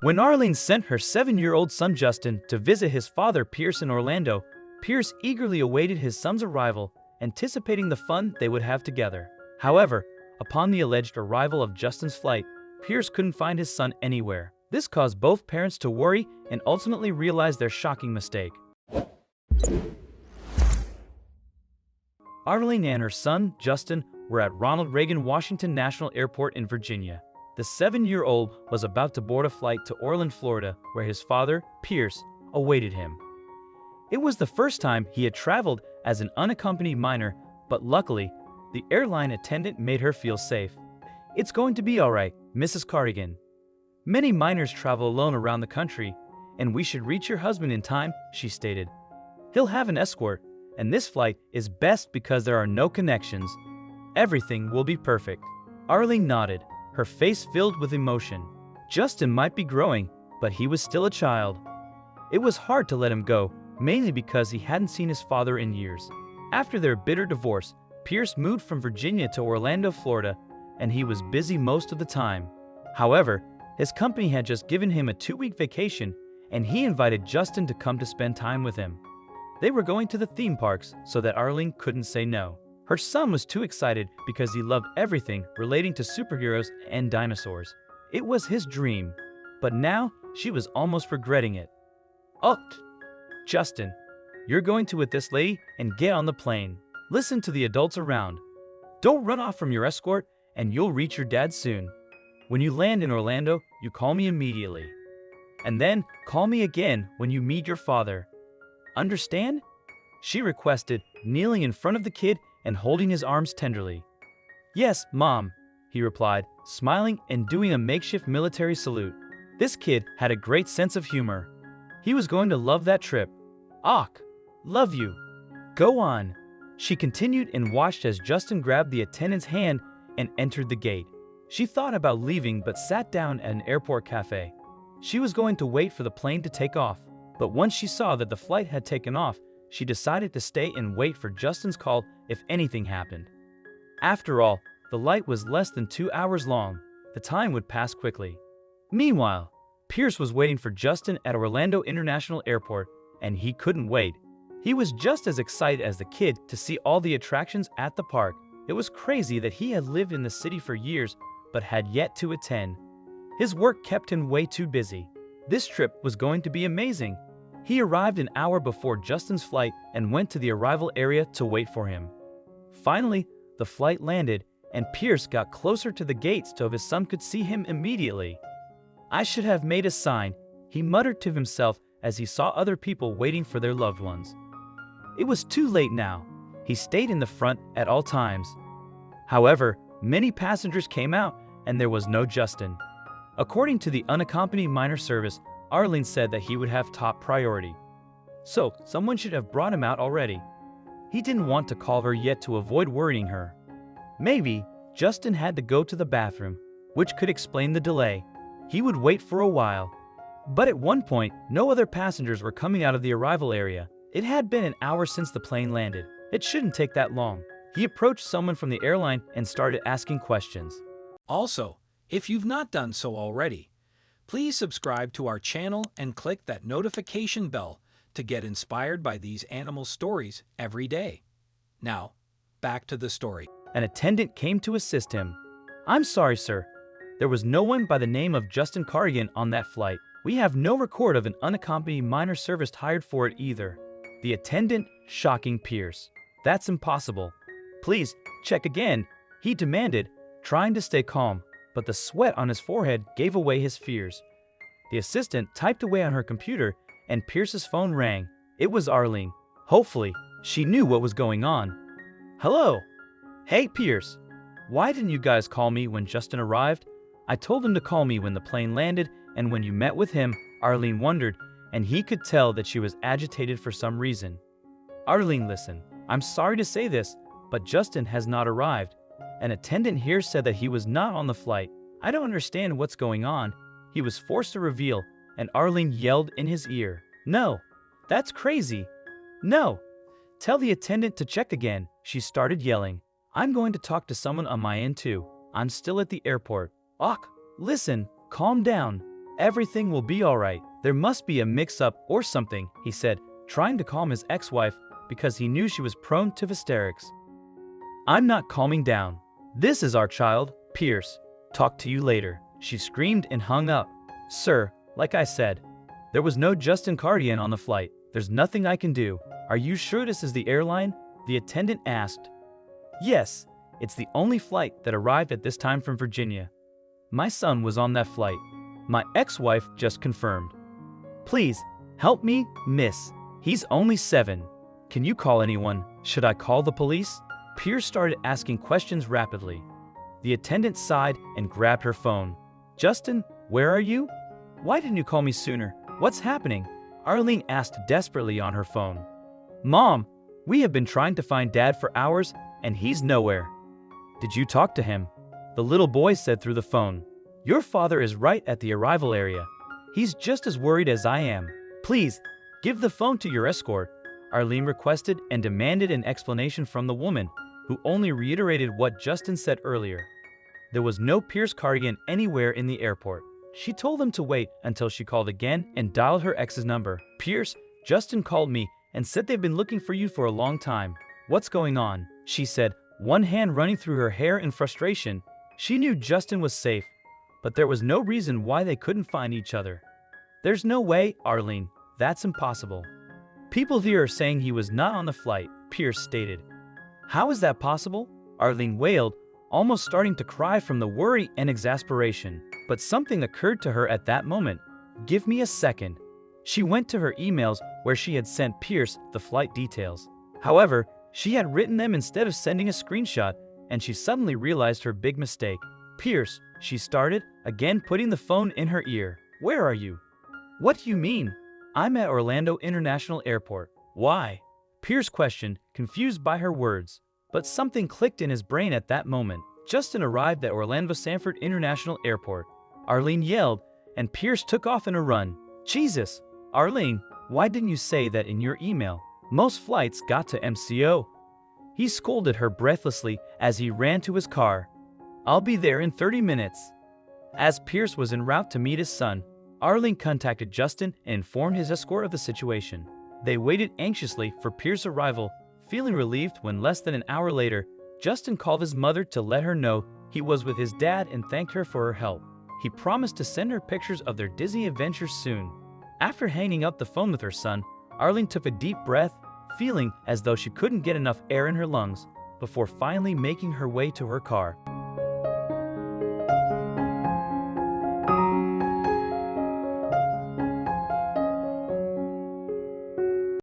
When Arlene sent her 7-year-old son Justin to visit his father Pierce in Orlando, Pierce eagerly awaited his son's arrival, anticipating the fun they would have together. However, upon the alleged arrival of Justin's flight, Pierce couldn't find his son anywhere. This caused both parents to worry and ultimately realize their shocking mistake. Arlene and her son, Justin, were at Ronald Reagan Washington National Airport in Virginia. The 7-year-old was about to board a flight to Orlando, Florida, where his father, Pierce, awaited him. It was the first time he had traveled as an unaccompanied minor, but luckily, the airline attendant made her feel safe. "It's going to be all right, Mrs. Cardigan. Many minors travel alone around the country, and we should reach your husband in time," she stated. "He'll have an escort, and this flight is best because there are no connections. Everything will be perfect." Arlene nodded, her face filled with emotion. Justin might be growing, but he was still a child. It was hard to let him go, mainly because he hadn't seen his father in years. After their bitter divorce, Pierce moved from Virginia to Orlando, Florida, and he was busy most of the time. However, his company had just given him a 2-week vacation, and he invited Justin to come to spend time with him. They were going to the theme parks, so that Arlene couldn't say no. Her son was too excited because he loved everything relating to superheroes and dinosaurs. It was his dream, but now she was almost regretting it. "Oh, Justin, you're going to with this lady and get on the plane. Listen to the adults around. Don't run off from your escort and you'll reach your dad soon. When you land in Orlando, you call me immediately. And then call me again when you meet your father. Understand?" she requested, kneeling in front of the kid and holding his arms tenderly. "Yes, Mom," he replied, smiling and doing a makeshift military salute. This kid had a great sense of humor. He was going to love that trip. "Och, love you. Go on," she continued and watched as Justin grabbed the attendant's hand and entered the gate. She thought about leaving but sat down at an airport cafe. She was going to wait for the plane to take off, but once she saw that the flight had taken off, she decided to stay and wait for Justin's call if anything happened. After all, the flight was less than 2 hours long. The time would pass quickly. Meanwhile, Pierce was waiting for Justin at Orlando International Airport, and he couldn't wait. He was just as excited as the kid to see all the attractions at the park. It was crazy that he had lived in the city for years, but had yet to attend. His work kept him way too busy. This trip was going to be amazing. He arrived an hour before Justin's flight and went to the arrival area to wait for him. Finally, the flight landed, and Pierce got closer to the gate so his son could see him immediately. "I should have made a sign," he muttered to himself as he saw other people waiting for their loved ones. It was too late now. He stayed in the front at all times. However, many passengers came out, and there was no Justin. According to the unaccompanied minor service, Arlene said that he would have top priority. So, someone should have brought him out already. He didn't want to call her yet to avoid worrying her. Maybe Justin had to go to the bathroom, which could explain the delay. He would wait for a while. But at one point, no other passengers were coming out of the arrival area. It had been an hour since the plane landed. It shouldn't take that long. He approached someone from the airline and started asking questions. Also, if you've not done so already, please subscribe to our channel and click that notification bell to get inspired by these animal stories every day. Now, back to the story. An attendant came to assist him. "I'm sorry, sir. There was no one by the name of Justin Cardigan on that flight. We have no record of an unaccompanied minor service hired for it either." The attendant shocking Pierce. "That's impossible. Please, check again," he demanded, trying to stay calm, but the sweat on his forehead gave away his fears. The assistant typed away on her computer, and Pierce's phone rang. It was Arlene. Hopefully, she knew what was going on. "Hello. Hey, Pierce. Why didn't you guys call me when Justin arrived? I told him to call me when the plane landed, and when you met with him," Arlene wondered, and he could tell that she was agitated for some reason. "Arlene, listen. I'm sorry to say this, but Justin has not arrived. An attendant here said that he was not on the flight. I don't understand what's going on," he was forced to reveal, and Arlene yelled in his ear. "No, that's crazy. No. Tell the attendant to check again," she started yelling. "I'm going to talk to someone on my end too. I'm still at the airport." "Och, listen, calm down. Everything will be alright. There must be a mix-up or something, he said, trying to calm his ex-wife because he knew she was prone to hysterics. I'm not calming down. This is our child, Pierce. Talk to you later. She screamed and hung up. Sir, like I said, there was no Justin Cardian on the flight. There's nothing I can do. Are you sure this is the airline? The attendant asked. Yes, it's the only flight that arrived at this time from Virginia. My son was on that flight. My ex-wife just confirmed. Please, help me, miss. He's only 7. Can you call anyone? Should I call the police? Pierce started asking questions rapidly. The attendant sighed and grabbed her phone. Justin, where are you? Why didn't you call me sooner? What's happening? Arlene asked desperately on her phone. Mom, we have been trying to find Dad for hours and he's nowhere. Did you talk to him? The little boy said through the phone. Your father is right at the arrival area. He's just as worried as I am. Please, give the phone to your escort, Arlene requested and demanded an explanation from the woman, who only reiterated what Justin said earlier. There was no Pierce Cardigan anywhere in the airport. She told them to wait until she called again and dialed her ex's number. Pierce, Justin called me and said they've been looking for you for a long time. What's going on? She said, one hand running through her hair in frustration. She knew Justin was safe, but there was no reason why they couldn't find each other. There's no way, Arlene. That's impossible. People here are saying he was not on the flight, Pierce stated. How is that possible? Arlene wailed, almost starting to cry from the worry and exasperation. But something occurred to her at that moment. Give me a second. She went to her emails where she had sent Pierce the flight details. However, she had written them instead of sending a screenshot, and she suddenly realized her big mistake. Pierce, she started, again putting the phone in her ear. Where are you? What do you mean? I'm at Orlando International Airport. Why? Pierce questioned, confused by her words. But something clicked in his brain at that moment. Justin arrived at Orlando Sanford International Airport. Arlene yelled, and Pierce took off in a run. Jesus! Arlene, why didn't you say that in your email? Most flights got to MCO. He scolded her breathlessly as he ran to his car. I'll be there in 30 minutes. As Pierce was en route to meet his son, Arlene contacted Justin and informed his escort of the situation. They waited anxiously for Pierce's arrival, feeling relieved when less than an hour later, Justin called his mother to let her know he was with his dad and thanked her for her help. He promised to send her pictures of their Disney adventures soon. After hanging up the phone with her son, Arlene took a deep breath, feeling as though she couldn't get enough air in her lungs, before finally making her way to her car.